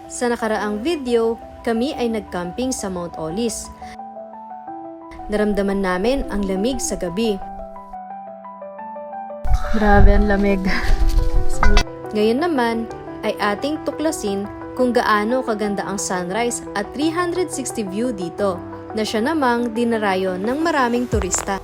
Sa nakaraang video, kami ay nagcamping sa Mount Olis. Naramdaman namin ang lamig sa gabi. Grabe ang lamig. Ngayon naman ay ating tuklasin kung gaano kaganda ang sunrise at 360 view dito na siya namang dinarayo ng maraming turista.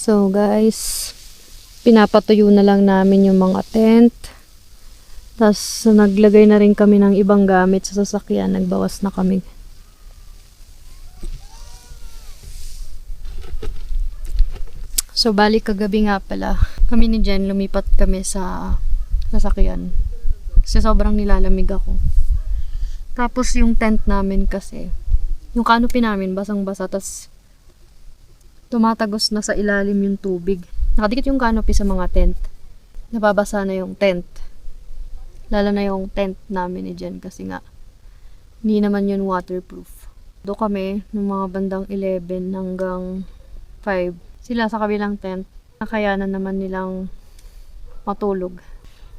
So guys, pinapatuyo na lang namin yung mga tent. Tapos naglagay na rin kami ng ibang gamit sa sasakyan. Nagbawas na kami. So balik kagabi nga pala, kami ni Jen lumipat kami sa sasakyan. Kasi sobrang nilalamig ako. Tapos yung tent namin kasi, yung canopy namin basang-basa, tas tumatagos na sa ilalim yung tubig. Nakadikit yung canopy sa mga tent. Nababasa na yung tent. Lalo na yung tent namin ni Jen kasi nga hindi naman yun waterproof. Doon kami ng mga bandang 11 hanggang 5. Sila sa kabilang tent, nakayanan naman nilang matulog.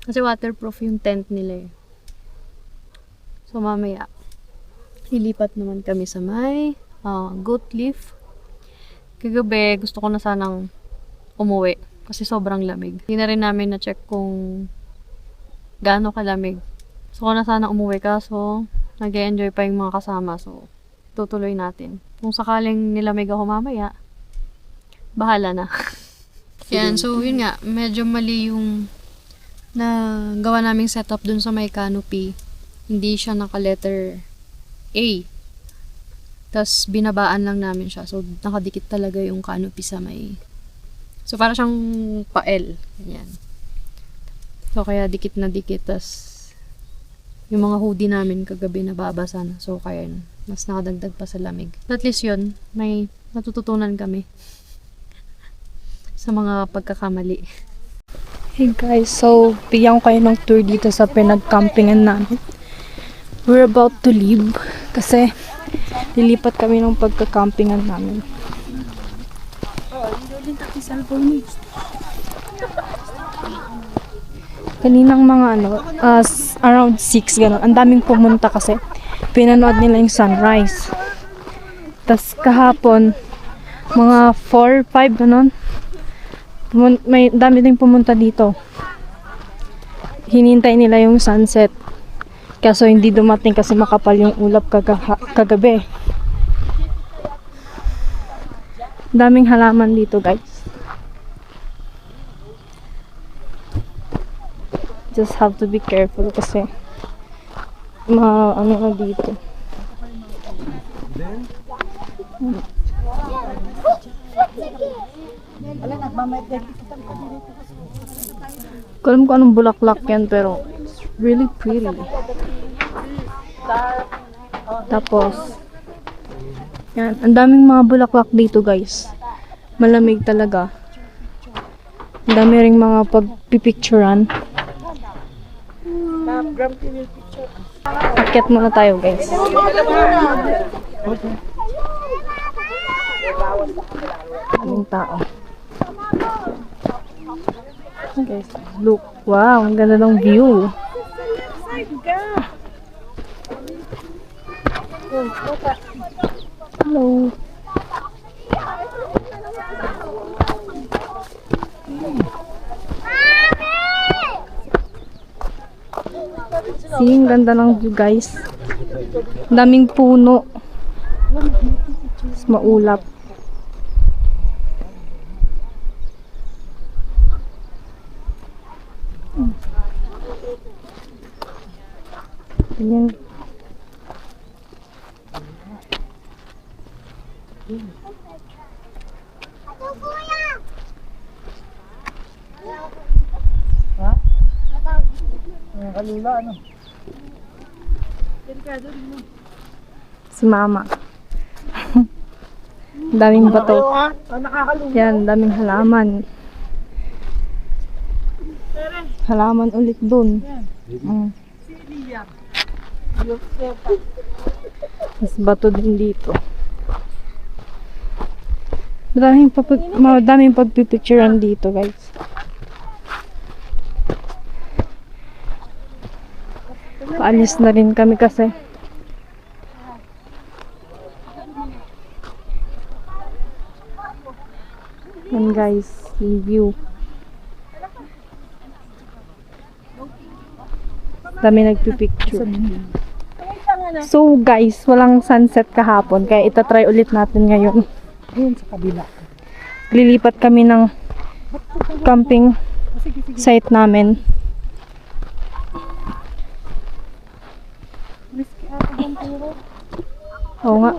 Kasi waterproof yung tent nila eh. So mamaya, lilipat naman kami sa may goat leaf. Kagabi, gusto ko na sanang umuwi kasi sobrang lamig. Hindi na rin namin na-check kung gaano kalamig. Gusto ko na sana umuwi kaso nag-enjoy pa yung mga kasama. So, tutuloy natin. Kung sakaling nilamig ako mamaya, bahala na. Yan, so yun nga, medyo mali yung na gawa naming setup dun sa may canopy. Hindi siya naka-letter A. Tapos binabaan lang namin siya. So, nakadikit talaga yung canopy sa may... So, para siyang pa-L. Yan. So, kaya dikit na dikit. Tapos, yung mga hoodie namin kagabi nababasa na. So, kaya mas nakadagdag pa sa lamig. At least yun, may natututunan kami sa mga pagkakamali. Hey guys, so bigyan ko kayo ng tour dito sa pinag-campingan namin. We're about to leave kasi lilipat kami ng pagka-campingan namin. Kaninang mga around 6 gano'n. Ang daming pumunta kasi pinanood nila yung sunrise. Tas kahapon mga 4, 5 gano'n. May dami ding pumunta dito. Hinintay nila yung sunset. Kaso hindi dumating kasi makapal yung ulap kagabi. Daming halaman dito, guys. Just have to be careful kasi ano na dito. Alam ko anong bulaklak yan pero it's really pretty. Tapos yan, ang daming mga bulaklak dito guys. Malamig talaga. Ang dami ring mga pagpipicturan. Akyat muna tayo guys. Daming tao. Guys, look. Wow, ang ganda ng view. Hello. See, ang ganda ng view guys. Ang daming puno. Mas maulap. Yan. Si Mama. Daming bato. Yan, daming halaman. Halaman ulit dun. Mas bato din dito. Madaming pagpipicturean dito, guys. Paalis na rin kami kasi yan guys, yung view. Dami nagpipicture. So guys, walang sunset kahapon kaya itatry ulit natin ngayon. Ayun sa kabila. Lilipat kami ng camping site namin. Oo nga.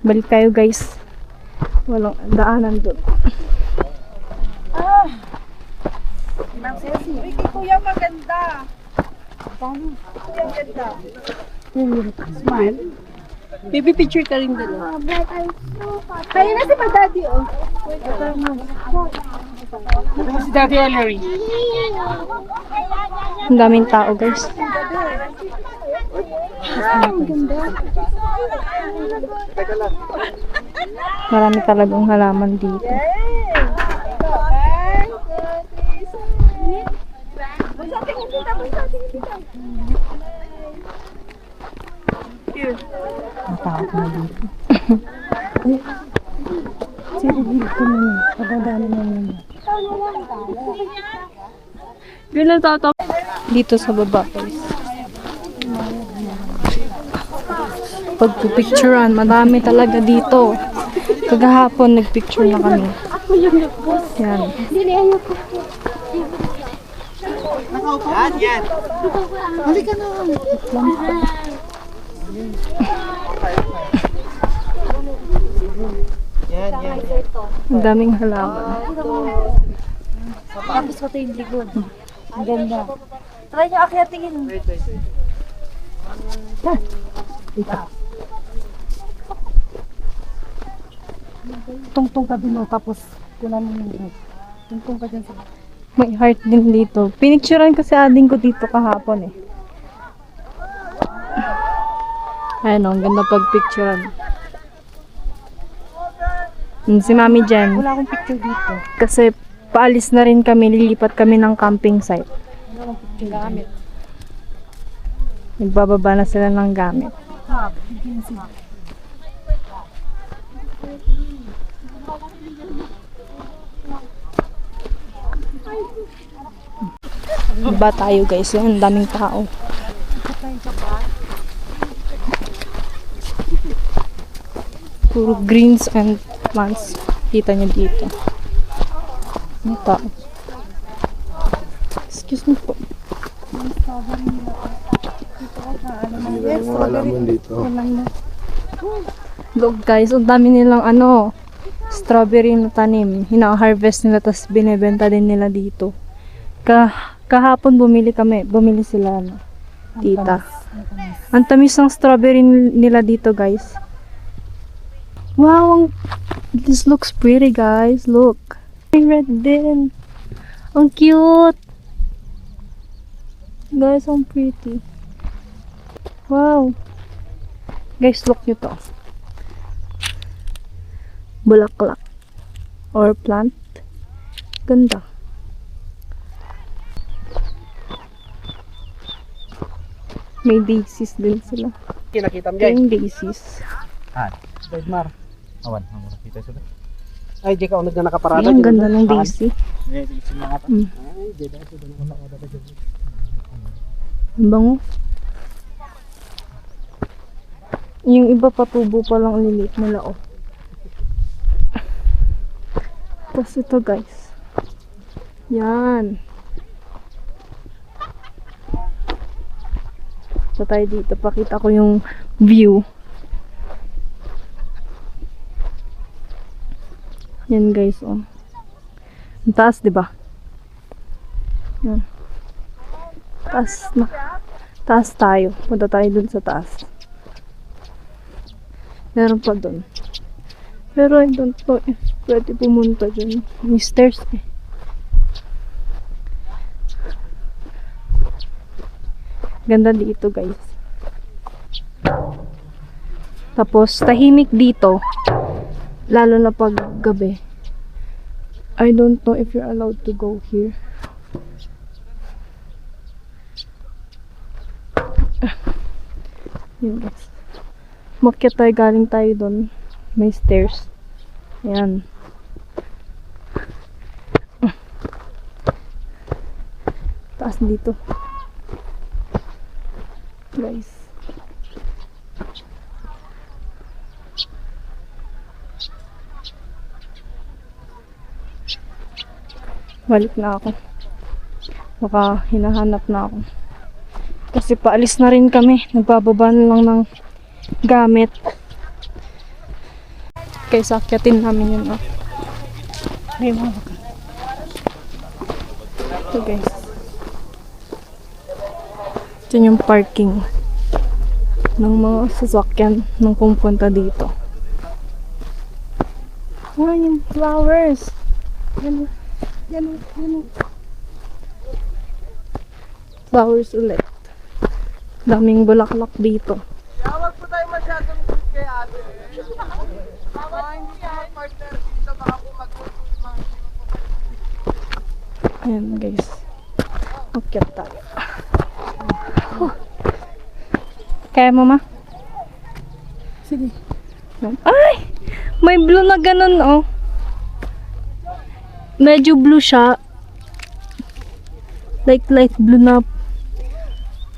Balik tayo guys. Walang daanan doon. Uy, kuya maganda. Kuya maganda. Smile. Baby picture ka rin doon. Kaya na si pa-daddy, oh. Ito si Daddy Ellery. Ang daming tao guys. Marami talagang halaman dito. Natakot na dito. Sige, dito na niya. Pagdadali na niya. Bilang tatap. Dito sa baba, guys. Pagpipicturean, madami talaga dito. Kagahapon, nagpicture na kami. Yan. Ang daming halaman. Tapos pati yung likod. Ang ganda. Try nyo akyatingin. Tungtong ka din mo, tapos kunan mo yung tungtong ka dyan sa... May heart din dito. Pinicturean kasi ading ko dito kahapon eh. Ayun o, ang ganda pagpicturean. Si Mami Jen. Wala akong picture dito. Kasi paalis na rin kami, lilipat kami ng camping site. Wala akong picture gamit. Nagbababa na sila ng gamit. Ba tayo guys, yan, ang daming tao. Puro greens and plants. Kita nyo dito. Ang tao. Excuse me po. Look guys, ang dami nilang strawberry na tanim. Hina-harvest nila, tapos binebenta din nila dito. Kahapon bumili sila tita. Ang tamis ng strawberry nila dito guys. Wow, this looks pretty guys. Look. May red din. Ang cute. Guys, ang pretty. Wow. Guys, look nyo to. Bulaklak. Or plant. Ganda. May daisies din sila. Kinakita mo Ito yung daisies. Mar. Awan, ang nakita sila. Ay, di ka na nakaparada. Ay, ang ganda ng daisy. Mm. Ang bango. Yung iba patubo pa lang liliit nila, oh. Tapos ito, guys. Yan. So tayo dito, pakita ko yung view. Yan guys, oh. Ang taas, diba? Yan. Taas na. Taas tayo. Punta tayo dun sa taas. Meron pa dun. Pero I don't know if pwede pumunta dun. May stairs eh. Ganda dito guys. Tapos tahimik dito. Lalo na pag gabi. I don't know if you're allowed to go here. Yun guys. Makyat tayo, galing tayo doon. May stairs. Ayan. Taas dito. Guys. Balik na ako. Baka hinahanap na ako. Kasi paalis na rin kami. Nagbababa na lang ng gamit. Kaysa akyatin namin yun. Oh. May mga baka. Ito guys. Ito yung parking ng mga sasakyan nung pumunta dito. Ah, yung flowers. Yan. Flowers ulit. Daming bulaklak dito. Huwag po tayo masyadong kay ate. Hindi ka partner dito, baka po mag-tulong. Ayan guys. Makyat tayo. Kaya mo, ma? Sige. Ay! May blue na ganun, oh. Medyo blue siya. Like light blue na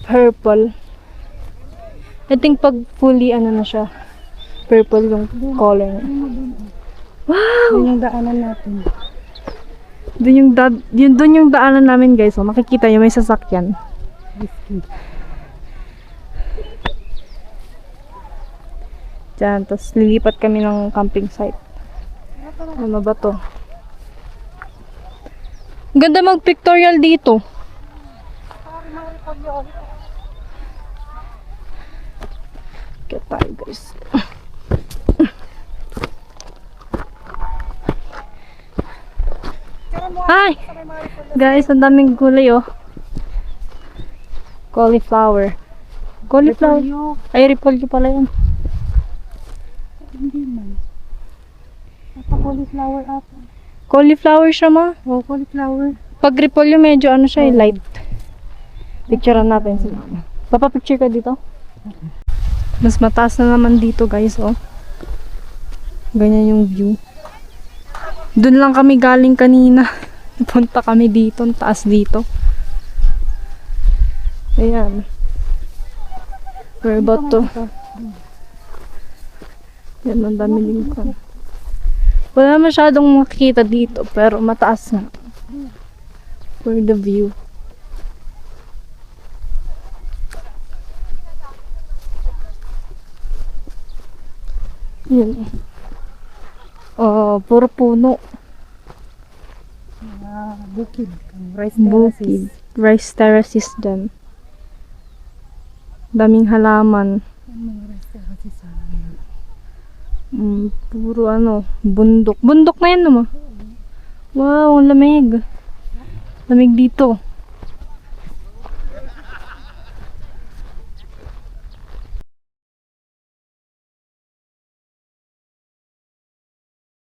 purple. I think pag fully ano na siya, purple yung color niya. Wow! Yun yung daanan natin. Doon yung daanan namin, guys. So, makikita nyo, may sasakyan. Diyan, tapos lilipat kami ng camping site. Ano ba to? Ganda mag-pictorial dito. Get tayo, guys. Hi! Guys, ang daming gulay, oh. Cauliflower. Cauliflower? Ay, repolyo pala yan. Hindi man. Cauliflower ata. Cauliflower siya, ma. Oh, cauliflower. Pag repolyo, medyo ano siya, light. Picturean natin sila. Papapicture ka dito? Mas mataas na naman dito, guys, oh. Ganyan yung view. Doon lang kami galing kanina. Punta kami dito, ang taas dito. Ayan. We're about to. Yan, ang dami lingkon. Wala masyadong makikita dito, pero mataas na. For the view. Yun. Oh, puro puno. Bukid. Bukid. Rice terraces dyan. Daming halaman. Puro ano, bundok. Bundok na yan naman. Wow, ang lamig. Lamig dito.